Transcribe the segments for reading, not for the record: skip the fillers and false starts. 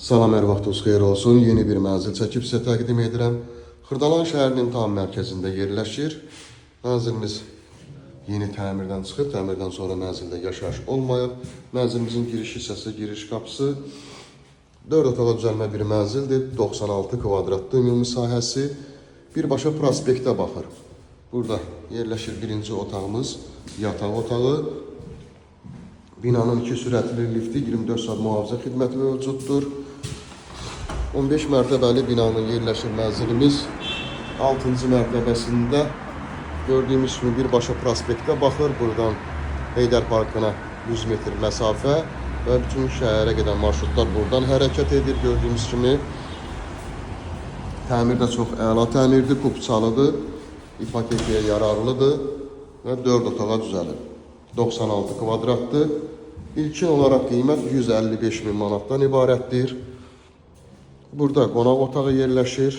Salam, hər vaxtınız xeyir olsun. Yeni bir mənzil çəkib sizə təqdim edirəm. Xırdalan şəhərinin tam mərkəzində yerləşir. Mənzilimiz yeni təmirdən çıxıb, təmirdən sonra mənzildə yaşayış olmayıb. Mənzilimizin giriş hissəsi, giriş qapısı 4 otağa düzəlmə bir mənzildir. 96 kvadratlı ümumi sahəsi. Birbaşa prospektə baxır. Burada yerləşir birinci otağımız, yataq otağı. Binanın 2 sürətli lifti, 24 saat mühafizə xidməti mövcuddur. 15 mərtəbəli binanın yerləşir mənzilimiz 6-cı mərtəbəsində gördüyümüz kimi birbaşa prospektə baxır. Buradan Heydər Parkına 100 metr məsafə və bütün şəhərə gedən marşrutlar buradan hərəkət edir. Gördüyümüz kimi təmir də çox əla təmirdir, kupçalıdır, ipotekaya yararlıdır və 4 otağa düzəlir. 96 kvadratdır. İlkin olaraq qiymət 155 min manatdan ibarətdir. Burada qonaq otağı yerləşir.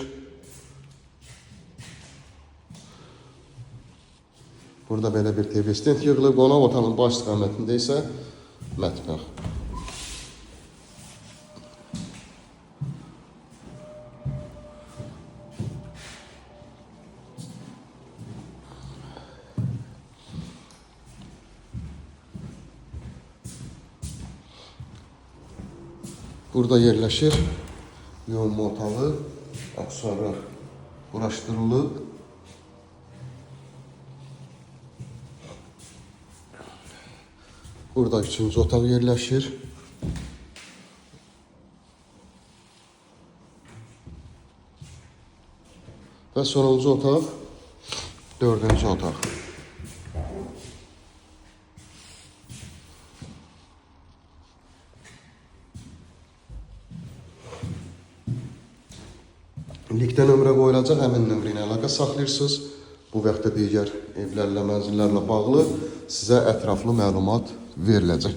Burada belə bir TV stand yığılıb. Qonaq otağının baş istiqamətində isə mətbəx. Burada yerləşir yuyunma otağı, aksesuarlar quraşdırılıb. Burada 3-cü otaq yerləşir. Və sonuncu otaq 4-cü otaq. Linkdə nömrə qoyulacaq, həmin nömrə ilə əlaqə saxlayırsınız. Bu vaxtda digər evlərlə, mənzillərlə bağlı sizə ətraflı məlumat veriləcək.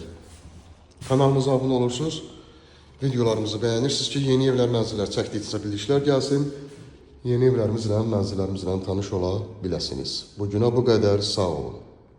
Kanalımıza abunə olursunuz, videolarımızı bəyənirsiniz ki, yeni evlər, mənzillər çəkdikcə bildirişlər gəlsin. Yeni evlərimizlə, mənzillərimizlə tanış ola biləsiniz. Bugünə bu qədər, sağ olun.